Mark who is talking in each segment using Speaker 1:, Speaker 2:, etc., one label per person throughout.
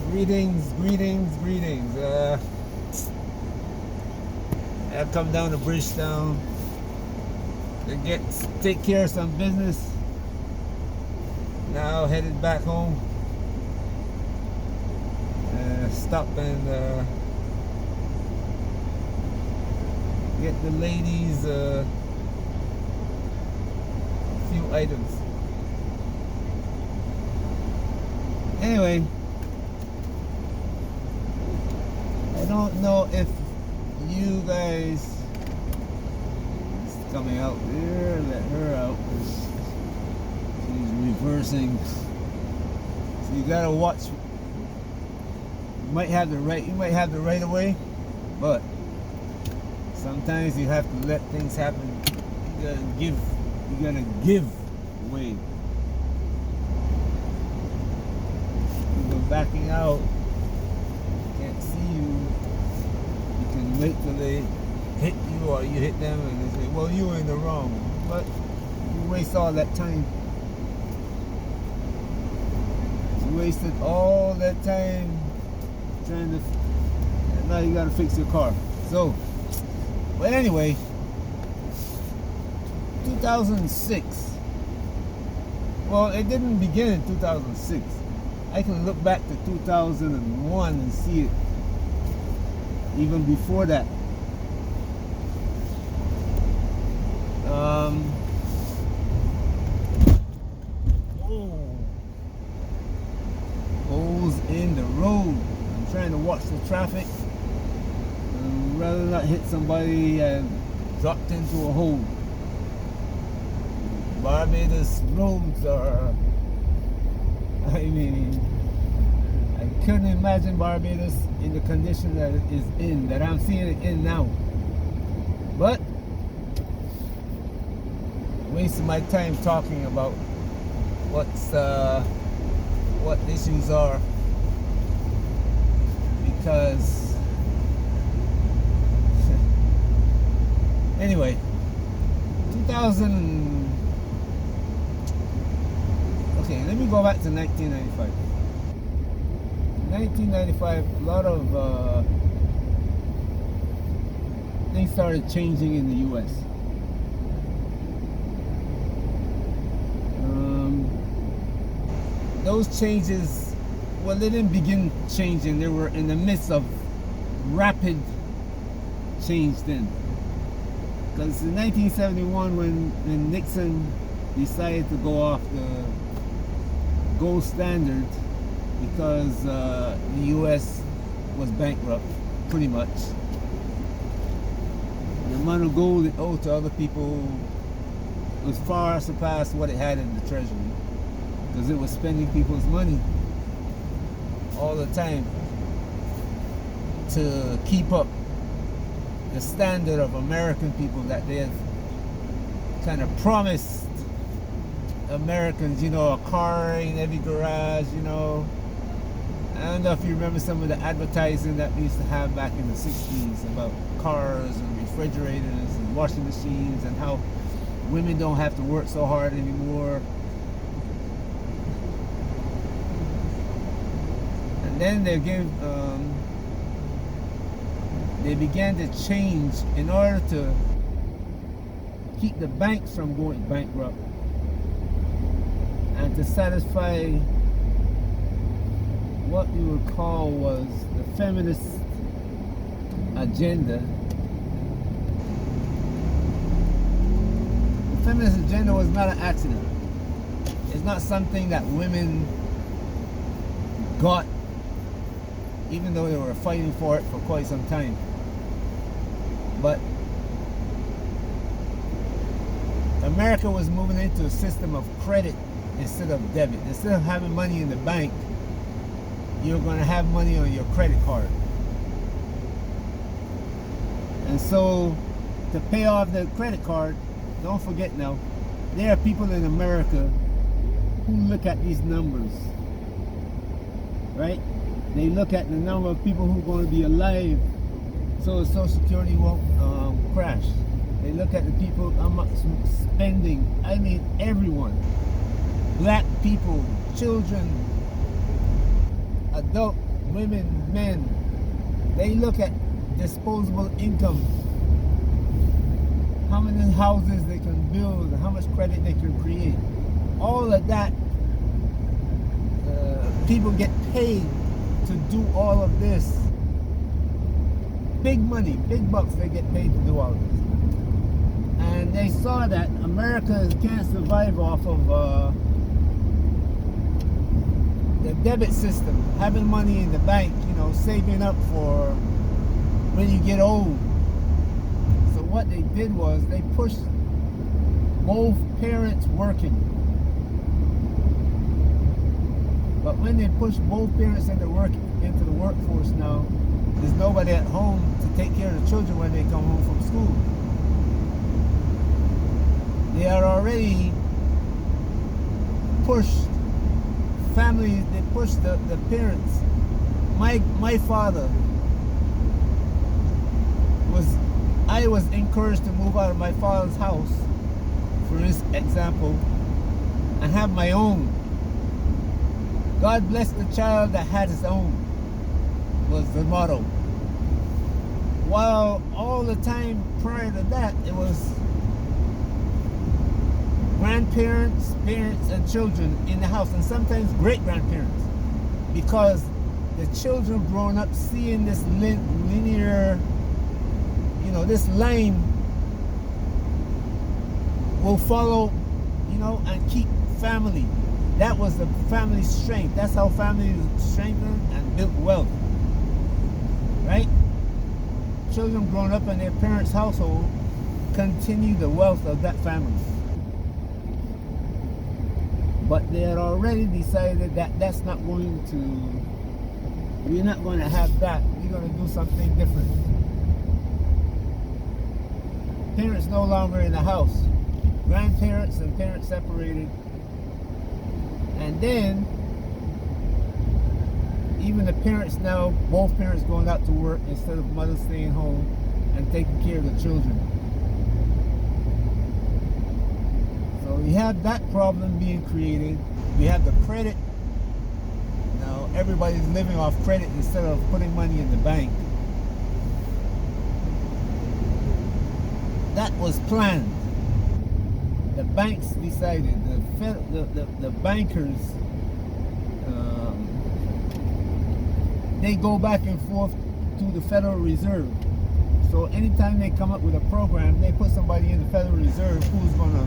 Speaker 1: Greetings. I've come down to Bridgetown to take care of some business. Now headed back home. Stop and get the ladies a few items. Anyway, I don't know if you guys. It's coming out there. Let her out. She's reversing. So you gotta watch. You might have the right of way, but sometimes you have to let things happen. You gotta give way. People backing out, can't see you. You can wait till they hit you or you hit them and they say, well, you were in the wrong. But you waste all that time. You wasted all that time trying to, and now you gotta fix your car. So, but anyway, 2006. Well, it didn't begin in 2006. I can look back to 2001 and see it even before that. Holes in the road. I'm trying to watch the traffic. Rather not hit somebody and dropped into a hole. Barbados roads are, I couldn't imagine Barbados in the condition that it is in, that I'm seeing it in now. But wasting my time talking about what issues are, because anyway, 2000. Okay, let me go back to 1995. 1995, a lot of things started changing in the U.S. Those changes, well, they didn't begin changing. They were in the midst of rapid change then. Because in 1971, when Nixon decided to go off the gold standard, because the U.S. was bankrupt, pretty much. The amount of gold it owed to other people was far surpassed what it had in the treasury, because it was spending people's money all the time to keep up the standard of American people that they had kind of promised Americans, a car in every garage, I don't know if you remember some of the advertising that we used to have back in the 60s about cars and refrigerators and washing machines and how women don't have to work so hard anymore. And then they began to change in order to keep the banks from going bankrupt and to satisfy what you would call was the feminist agenda. The feminist agenda was not an accident. It's not something that women got, even though they were fighting for it for quite some time. But America was moving into a system of credit instead of debit. Instead of having money in the bank, you're going to have money on your credit card. And so, to pay off the credit card, don't forget now, there are people in America who look at these numbers, right? They look at the number of people who are going to be alive so Social Security won't crash. They look at the people, how much spending, everyone. Black people, children, adult women, men, they look at disposable income, how many houses they can build, how much credit they can create. All of that, people get paid to do all of this. Big money, big bucks, they get paid to do all of this. And they saw that America can't survive off of the debit system, having money in the bank, saving up for when you get old. So what they did was they pushed both parents working. But when they push both parents into the workforce now, there's nobody at home to take care of the children when they come home from school. They are already pushed families, they push the parents. My father I was encouraged to move out of my father's house, for example, and have my own. God bless the child that had his own, was the motto. While all the time prior to that, it was grandparents, parents, and children in the house, and sometimes great-grandparents, because the children growing up seeing this linear, this line will follow, and keep family. That was the family strength. That's how family strengthened and built wealth, right? Children growing up in their parents' household continue the wealth of that family. But they had already decided that we're not going to have that. We're going to do something different. Parents no longer in the house. Grandparents and parents separated. And then, even the parents now, both parents going out to work instead of mother staying home and taking care of the children. So we have that problem being created. We have the credit. Now everybody's living off credit instead of putting money in the bank. That was planned. The banks decided, the bankers, they go back and forth to the Federal Reserve. So anytime they come up with a program, they put somebody in the Federal Reserve who's going to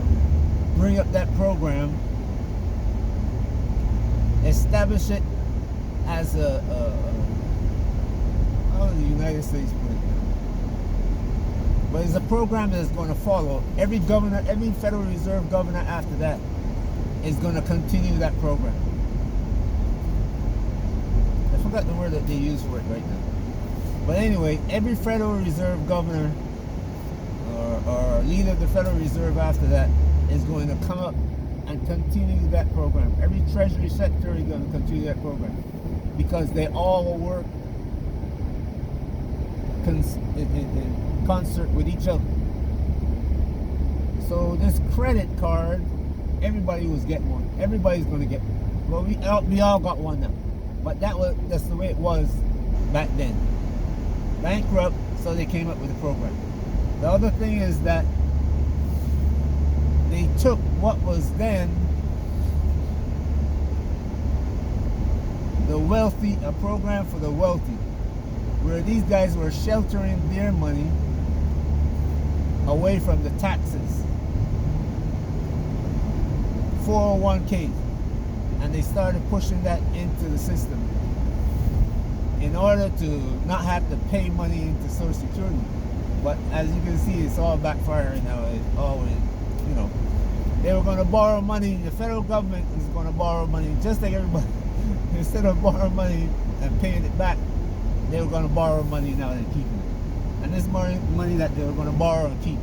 Speaker 1: bring up that program, establish it as how do the United States put it? But it's a program that's going to follow. Every governor, every Federal Reserve governor after that is going to continue that program. I forgot the word that they use for it right now. But anyway, every Federal Reserve governor or leader of the Federal Reserve after that is going to come up and continue that program. Every Treasury Secretary is going to continue that program because they all will work in concert with each other. So this credit card, everybody was getting one. Everybody's going to get one. Well, we all got one now, but that's the way it was back then. Bankrupt, so they came up with a program. The other thing is that they took what was then the wealthy, a program for the wealthy, where these guys were sheltering their money away from the taxes, 401ks, and they started pushing that into the system in order to not have to pay money into Social Security. But as you can see, it's all backfiring now. It's always, they were going to borrow money. The federal government is going to borrow money just like everybody. Instead of borrowing money and paying it back, they were going to borrow money now and keeping it. And this money that they were going to borrow and keep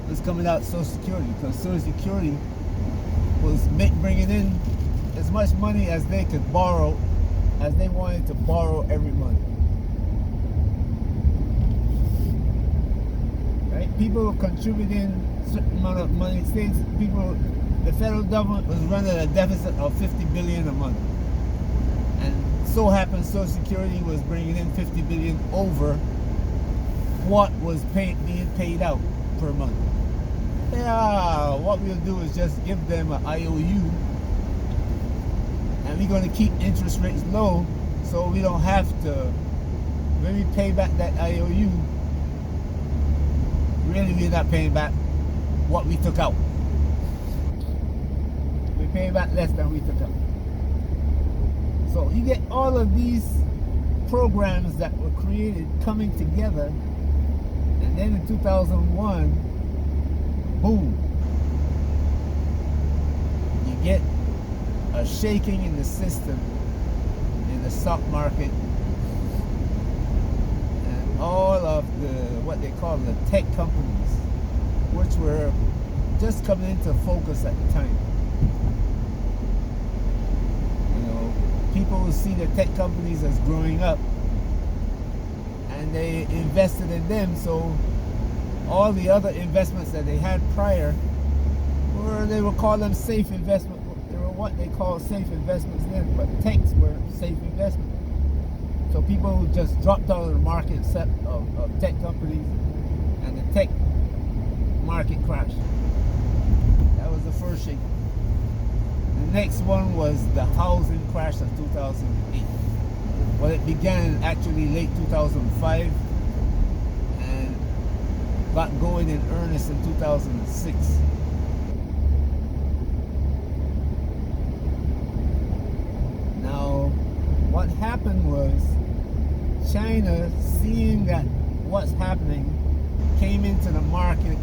Speaker 1: was coming out of Social Security, because Social Security was bringing in as much money as they could borrow, as they wanted to borrow every month. Right? People were contributing a certain amount of money. The federal government was running a deficit of $50 billion a month. And so happened Social Security was bringing in 50 billion over what was being paid out per month. Yeah, what we'll do is just give them an IOU, and we're going to keep interest rates low, so we don't have to, when we pay back that IOU, really we're not paying back what we took out. We pay back less than we took out. So you get all of these programs that were created coming together, and then in 2001, boom, you get a shaking in the system, in the stock market, and all of the, what they call the tech companies, which were just coming into focus at the time. You know, people will see the tech companies as growing up, and they invested in them, so all the other investments that they had prior were, they would call them safe investments. They were what they call safe investments then, but techs were safe investments. So people just dropped out of the market set of tech companies, and the tech market crashed. That was the first shake. The next one was the housing crash of 2008. Well, it began actually late 2005 and got going in earnest in 2006. Now, what happened was China, seeing that what's happening, came into the market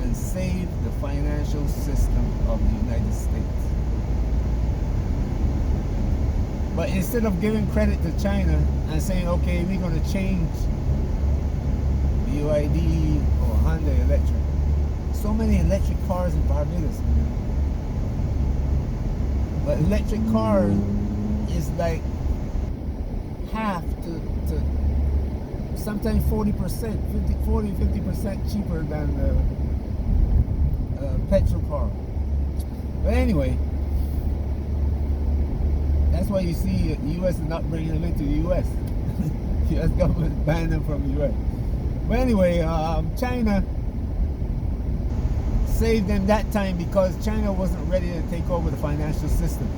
Speaker 1: and saved the financial system of the United States. But instead of giving credit to China and saying, okay, we're going to change BYD or Honda Electric. So many electric cars in Barbados, man. But electric cars is like half to sometimes 40%, 50% cheaper than the petrol car. But anyway, that's why you see the U.S. is not bringing them into the U.S. The U.S. government banned them from the U.S. But anyway, China saved them that time because China wasn't ready to take over the financial system.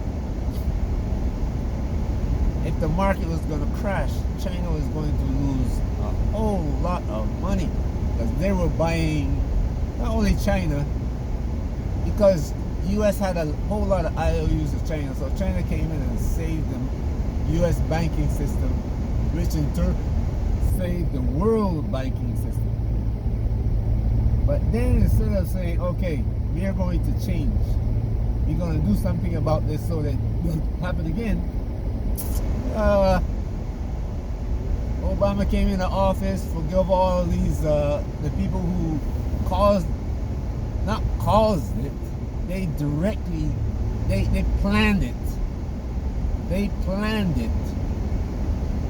Speaker 1: If the market was going to crash, China was going to lose a whole lot of money because they were buying, not only China, because U.S. had a whole lot of IOUs of China, so China came in and saved the U.S. banking system, which in turn saved the world banking system. But then instead of saying, okay, we are going to change, we're going to do something about this so that it won't happen again, Obama came into office, forgive all these, the people who not caused it, they directly, they planned it. They planned it.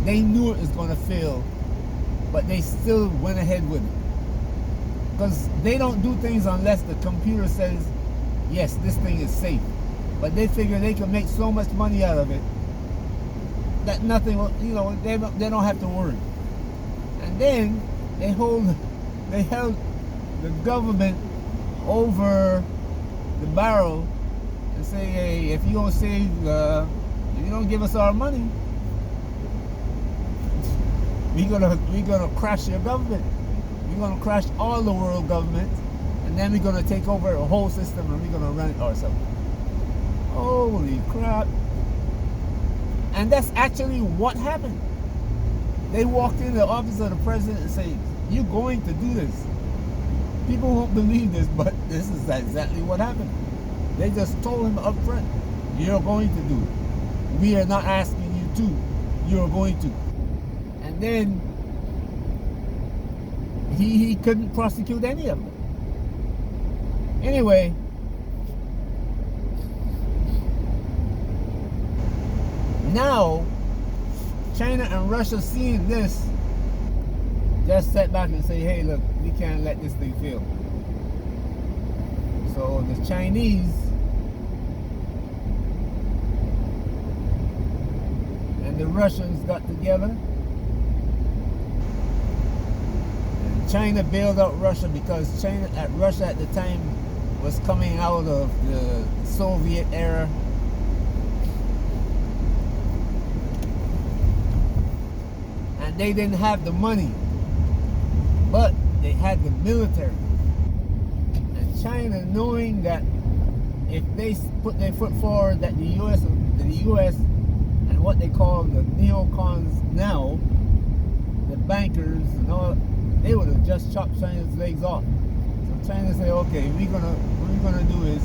Speaker 1: They knew it was going to fail, but they still went ahead with it. Because they don't do things unless the computer says, yes, this thing is safe. But they figure they can make so much money out of it that nothing will, you know, they don't have to worry. And then they held the government over the barrel and say, hey, if you don't save, if you don't give us our money, we're gonna crash your government. We're gonna crash all the world governments, and then we're gonna take over the whole system and we're gonna run it ourselves. Holy crap. And that's actually what happened. They walked in the office of the president and said, you're going to do this. People won't believe this, but this is exactly what happened. They just told him up front, you're going to do it. We are not asking you to. You're going to. And then he couldn't prosecute any of them. Anyway, now China and Russia seeing this just sat back and say, hey, look, we can't let this thing fail. So the Chinese and the Russians got together. And China bailed out Russia because Russia at the time was coming out of the Soviet era. And they didn't have the money, but they had the military. And China, knowing that if they put their foot forward, that the U.S. and what they call the neocons now, the bankers and all, they would have just chopped China's legs off. So China said, okay, what we're gonna do is,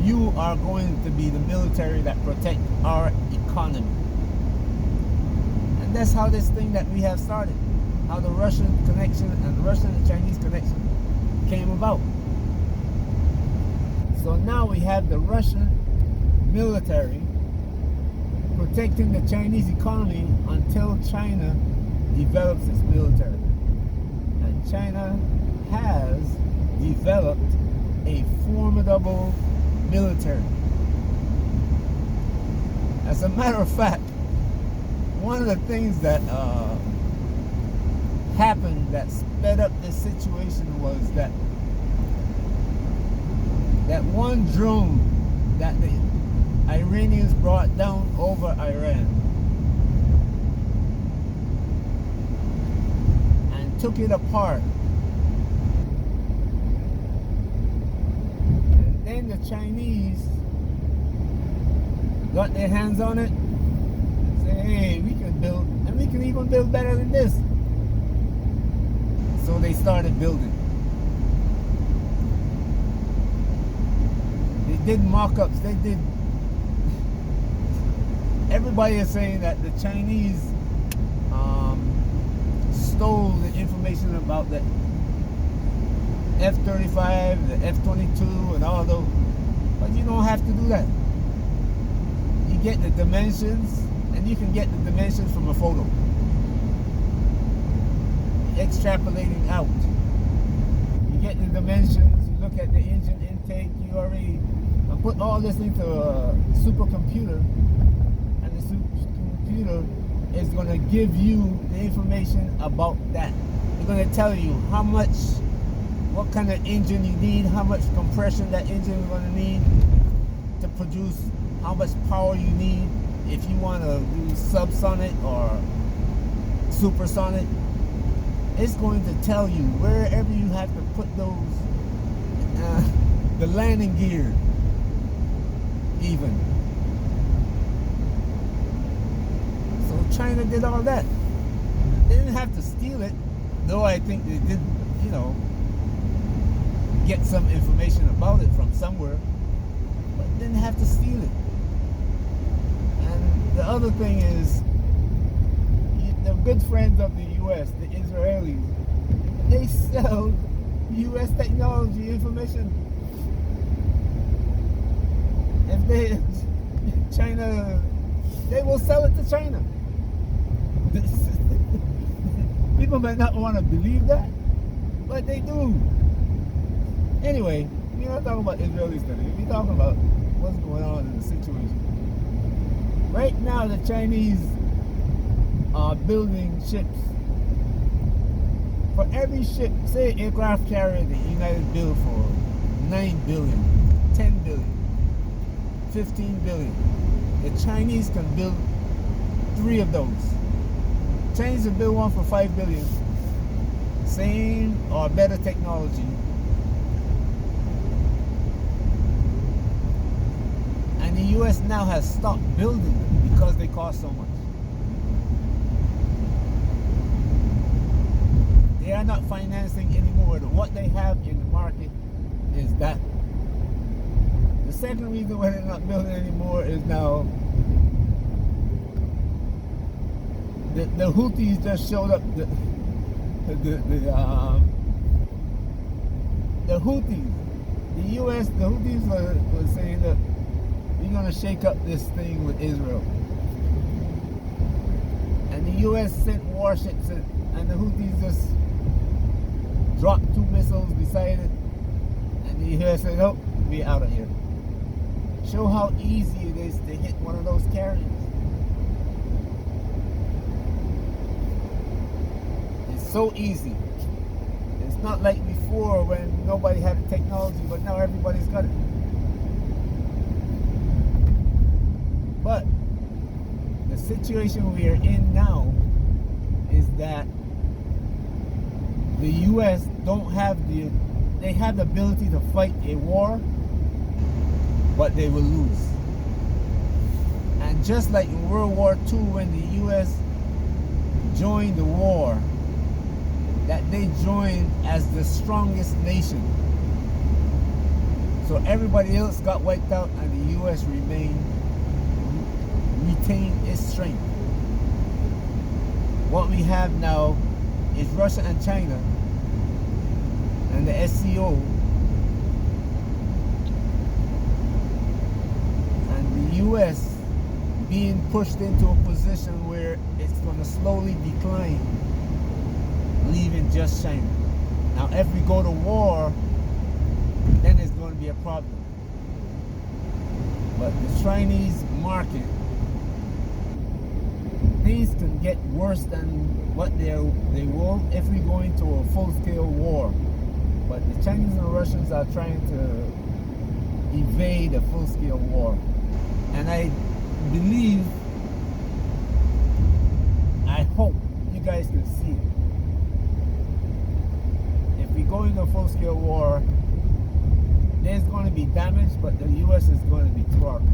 Speaker 1: you are going to be the military that protect our economy. And that's how this thing that we have started, how the Russian connection and the Russian and Chinese connection came about. So now we have the Russian military protecting the Chinese economy until China develops its military. And China has developed a formidable military. As a matter of fact, one of the things that happened that sped up this situation was that one drone that the Iranians brought down over Iran and took it apart. And then the Chinese got their hands on it, say, hey, we can build, and we can even build better than this. So they started building. They did mock-ups, they did. Everybody is saying that the Chinese stole the information about the F-35, the F-22 and all those. But you don't have to do that. You get the dimensions, and you can get the dimensions from a photo. Extrapolating out. You get the dimensions, you look at the engine intake, you already put all this into a supercomputer, and the supercomputer is going to give you the information about that. It's going to tell you how much, what kind of engine you need, how much compression that engine is going to need to produce, how much power you need, if you want to do subsonic or supersonic. It's going to tell you wherever you have to put those, the landing gear, even. So China did all that. They didn't have to steal it, though I think they did, get some information about it from somewhere, but they didn't have to steal it. And the other thing is, the good friends of the U.S., the Israelis, they sell U.S. technology information. If China, they will sell it to China. People might not want to believe that, but they do. Anyway, we're not talking about Israelis today. We're talking about what's going on in the situation. Right now, the Chinese are building ships. For every ship, say aircraft carrier, the United build for $9 billion, $10 billion, $15 billion. The Chinese can build 3 of those. Chinese will build one for $5 billion. Same or better technology. And the US now has stopped building them because they cost so much. They are not financing anymore. What they have in the market is that. The second reason why they're not building anymore is now the Houthis just showed up. The Houthis, the U.S., the Houthis were saying that we're going to shake up this thing with Israel. And the U.S. sent warships and the Houthis just dropped 2 missiles beside it, and the U.S. said, "Oh, we're out of here." Show how easy it is to hit one of those carriers. so easy. It's not like before when nobody had the technology, but now everybody's got it. But the situation we are in now is that the U.S. they have the ability to fight a war, but they will lose. And just like in World War II, when the U.S. joined the war, that they joined as the strongest nation. So everybody else got wiped out and the U.S. retained its strength. What we have now is Russia and China and the SCO and the U.S. being pushed into a position where it's going to slowly decline, leaving just China. Now if we go to war, then it's going to be a problem. But the Chinese market, things can get worse than what they will if we go into a full-scale war. But the Chinese and the Russians are trying to evade a full-scale war. And I believe, I hope you guys can see it. If we go into a full-scale war, there's going to be damage, but the U.S. is going to be thwarted.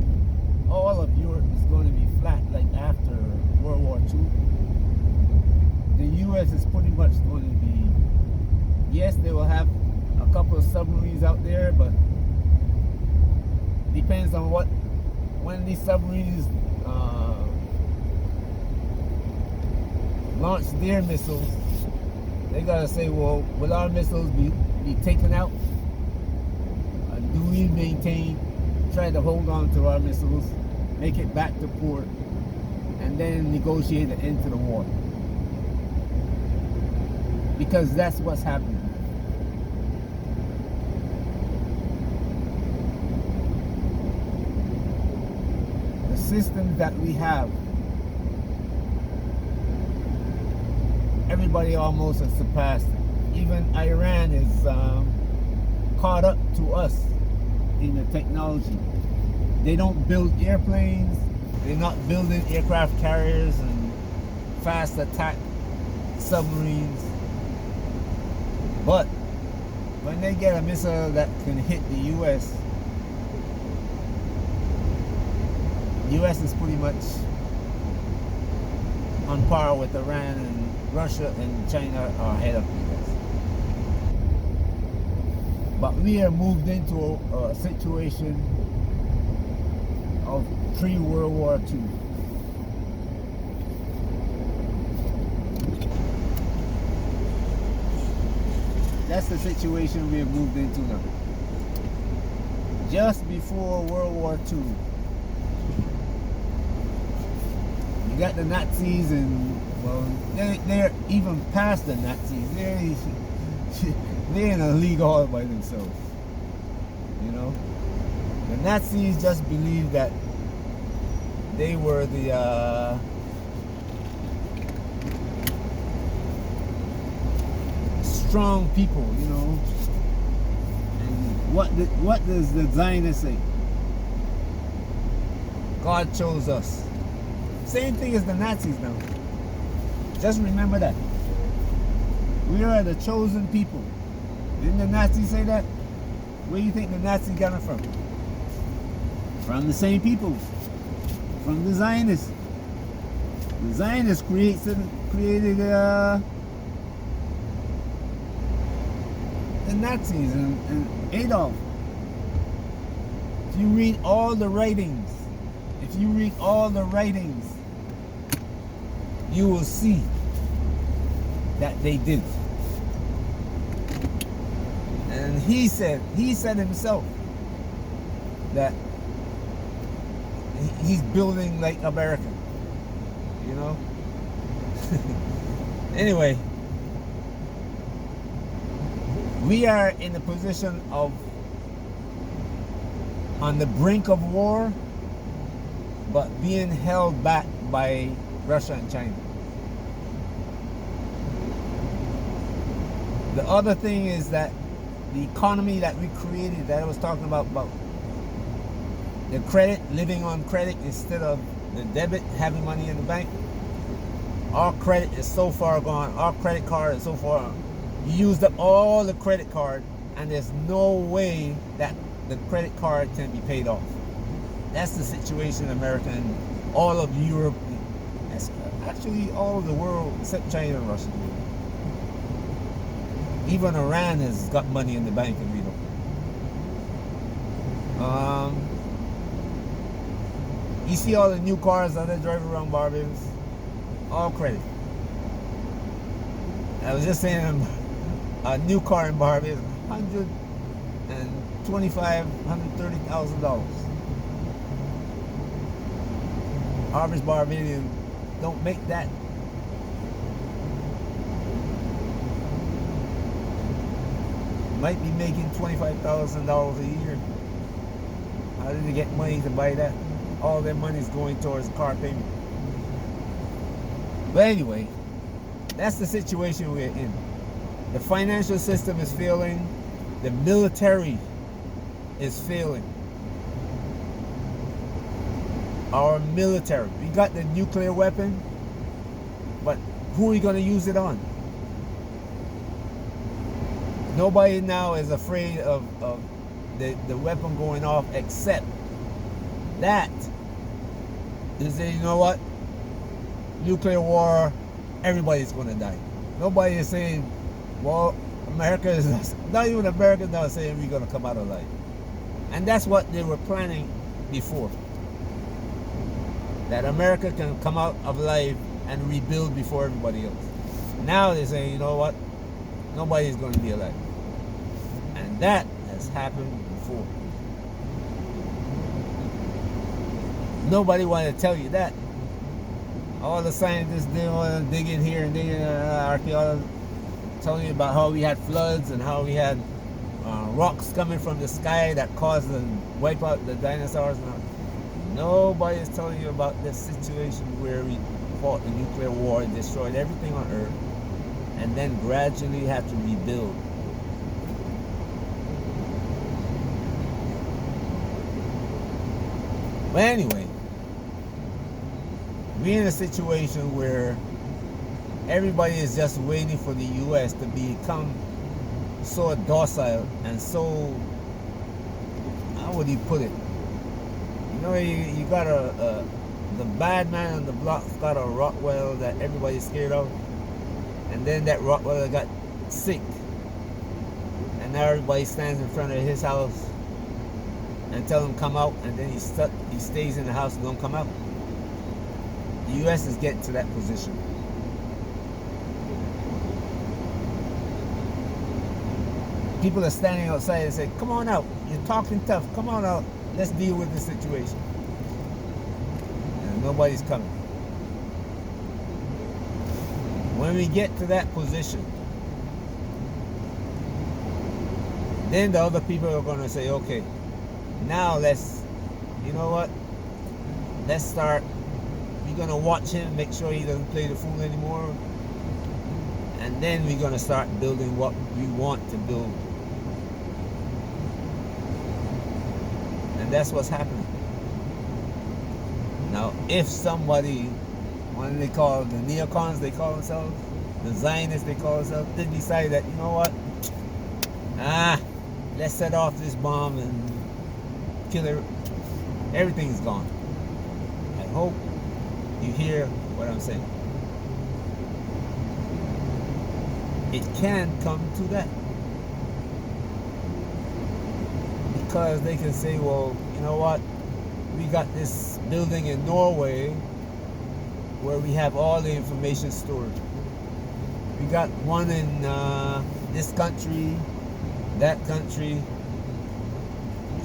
Speaker 1: All of Europe is going to be flat, like after World War II. The U.S. is pretty much going to be, yes, they will have a couple of submarines out there, but depends on when these submarines launch their missiles. They gotta say, well, will our missiles be taken out? Do we try to hold on to our missiles, make it back to port, and then negotiate an end to the war? Because that's what's happening. The systems that we have, everybody almost has surpassed it. Even Iran is caught up to us in the technology. They don't build airplanes, they're not building aircraft carriers and fast attack submarines. But when they get a missile that can hit the US, US is pretty much on par with Iran, and Russia and China are ahead of the US. But we are moved into a situation of pre-World War II. That's the situation we have moved into now. Just before World War II, you got the Nazis, and well, they're even past the Nazis. They're in a league all by themselves. You know, the Nazis just believed that they were the strong people, you know. And what does the Zionists say? God chose us. Same thing as the Nazis now. Just remember that. We are the chosen people. Didn't the Nazis say that? Where do you think the Nazis got it from? From the same people. From the Zionists. The Zionists created the Nazis and Adolf. If you read all the writings, you will see that they did. And he said himself that he's building like America, you know. Anyway, we are in a position of on the brink of war, but being held back by Russia and China. The other thing is that the economy that we created, that I was talking about the credit, living on credit instead of the debit, having money in the bank. Our credit is so far gone. Our credit card is so far. You used up all the credit card, and there's no way that the credit card can be paid off. That's the situation in America and all of Europe. Actually, all of the world except China and Russia. Even Iran has got money in the bank, and we don't. You see all the new cars that they drive around Barbados, all credit. I was just saying, a new car in Barbados, $130,000. Average Barbadian don't make that. Might be making $25,000 a year. How did they get money to buy that? All their money is going towards car payment. But anyway, that's the situation we're in. The financial system is failing. The military is failing. Our military. We got the nuclear weapon, but who are we going to use it on? Nobody now is afraid of the weapon going off, except that they say, you know what? Nuclear war, everybody's going to die. Nobody is saying, well, America is not even America now saying we're going to come out alive. And that's what they were planning before. That America can come out alive and rebuild before everybody else. Now they're saying, you know what? Nobody's going to be alive. And that has happened before. Nobody wanted to tell you that. All the scientists, they want to dig in here and dig in archaeologists telling you about how we had floods and how we had rocks coming from the sky that caused the wipe out the dinosaurs. Nobody is telling you about this situation where we fought the nuclear war and destroyed everything on Earth, and then gradually had to rebuild. But anyway, we're in a situation where everybody is just waiting for the U.S. to become so docile and so, how would you put it? You know, you got the bad man on the block's got a Rottweiler that everybody's scared of, and then that Rottweiler got sick, and now everybody stands in front of his house and tell him come out, and then he stays in the house and don't come out. The U.S. is getting to that position. People are standing outside and say, come on out, you're talking tough, come on out, let's deal with this situation. And nobody's coming. When we get to that position, then the other people are going to say, okay, now let's, you know what, let's start, we're going to watch him, make sure he doesn't play the fool anymore, and then we're going to start building what we want to build. And that's what's happening. Now, if somebody, what do they call the neocons, they call themselves, the Zionists, they call themselves, they decide that, you know what, let's set off this bomb and kill her, everything's gone. I hope you hear what I'm saying. It can come to that. Because they can say, well, you know what, we got this building in Norway where we have all the information stored. We got one in this country, that country,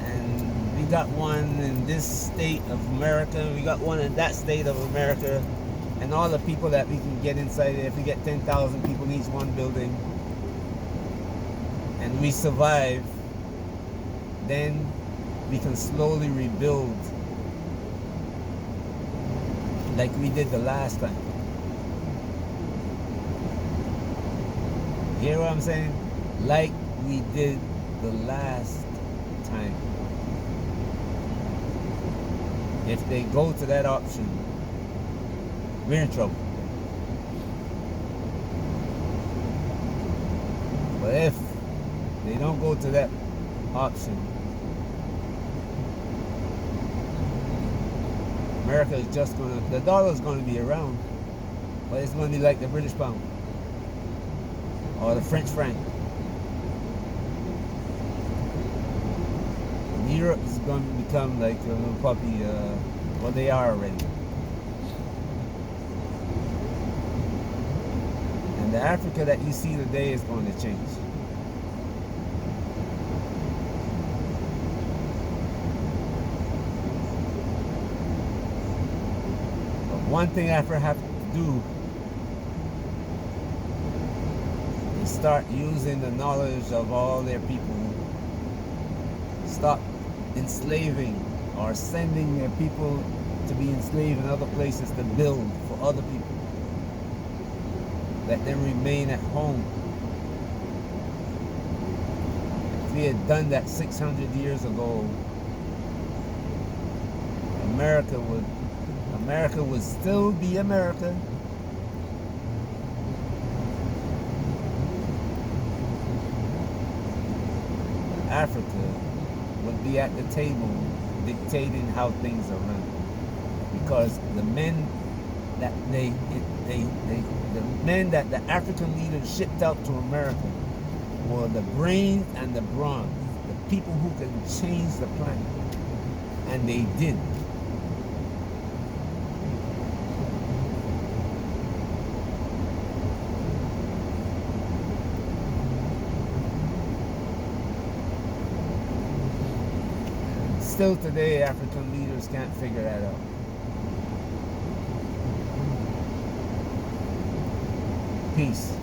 Speaker 1: and we got one in this state of America, we got one in that state of America, and all the people that we can get inside there. If we get 10,000 people in each one building, and we survive, then we can slowly rebuild like we did the last time. You hear what I'm saying? Like we did the last time. If they go to that option, we're in trouble. But if they don't go to that option, America is just gonna, the dollar is gonna be around, but it's gonna be like the British pound or the French franc. And Europe is gonna become like a little puppy, well they are already. And the Africa that you see today is going to change. One thing Africa have to do is start using the knowledge of all their people. Stop enslaving or sending their people to be enslaved in other places to build for other people. Let them remain at home. If we had done that 600 years ago, America would still be America. Africa would be at the table dictating how things are run. Because the men that the men that the African leaders shipped out to America were the brains and the bronze, the people who can change the planet. And they did. Still today, African leaders can't figure that out. Peace.